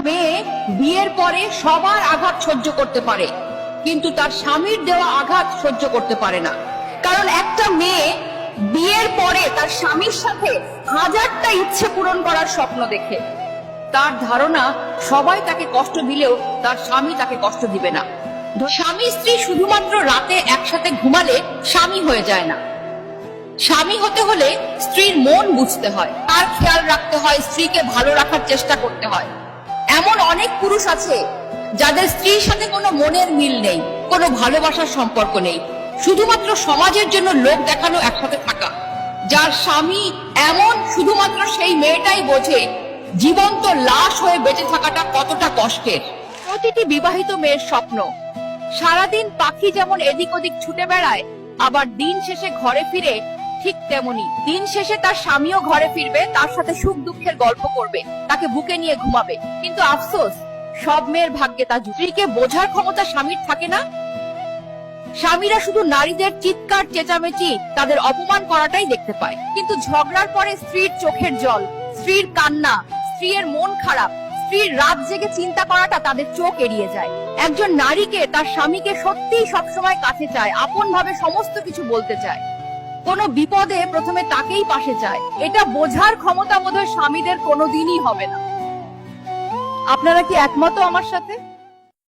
মেয়ে বিয়ের পরে সবার আঘাত সহ্য করতে পারে, কিন্তু তার স্বামীর দেওয়া আঘাত সহ্য করতে পারে না। কারণ একটা মেয়ে বিয়ের পরে তার স্বামীর সাথে হাজারটা ইচ্ছে পূরণ করার স্বপ্ন দেখে। তার ধারণা সবাই তাকে কষ্ট দিলেও তার স্বামী তাকে কষ্ট দিবে না। স্বামী স্ত্রী শুধুমাত্র রাতে একসাথে ঘুমালে স্বামী হয়ে যায় না। স্বামী হতে হলে স্ত্রীর মন বুঝতে হয়, তার খেয়াল রাখতে হয়, স্ত্রীকে ভালো রাখার চেষ্টা করতে হয়। এমন অনেক পুরুষ আছে যাদের স্ত্রীর সাথে কোনো মনের মিল নেই, কোনো ভালোবাসার সম্পর্ক নেই, শুধুমাত্র সমাজের জন্য লোক দেখানো একসাথে থাকা। যার স্বামী এমন, শুধুমাত্র সেই মেয়েটাই বোঝে জীবন্ত লাশ হয়ে বেঁচে থাকাটা কতটা কষ্টের। প্রতিটি বিবাহিত মেয়ের স্বপ্ন সারাদিন পাখি যেমন এদিক ওদিক ছুটে বেড়ায়, আবার দিন শেষে ঘরে ফিরে ঠিক তেমনি দিন শেষে তার স্বামীও ঘরে ফিরবে, তার সাথে সুখ দুঃখের গল্প করবে, তাকে বুকে নিয়ে ঘুমাবে। কিন্তু আফসোস, সব মেয়ের ভাগ্যে তা স্ত্রীকে বোঝার ক্ষমতা স্বামীর থাকে না। স্বামীরা শুধু নারীদের চিৎকার চেঁচামেচি, তাদের অপমান করাটাই দেখতে পায়। কিন্তু ঝগড়ার পরে স্ত্রীর চোখের জল, স্ত্রীর কান্না, স্ত্রীর মন খারাপ, স্ত্রীর রাত জেগে চিন্তা করাটা তাদের চোখ এড়িয়ে যায়। একজন নারীকে তার স্বামীকে সত্যিই সবসময় কাছে চায়, আপন ভাবে সমস্ত কিছু বলতে চায়, কোনো বিপদে প্রথমে তাকেই পাশে চায়। এটা বোঝার ক্ষমতা বোধহয় স্বামীদের কোনোদিনই হবে না। আপনারা কি একমত আমার সাথে?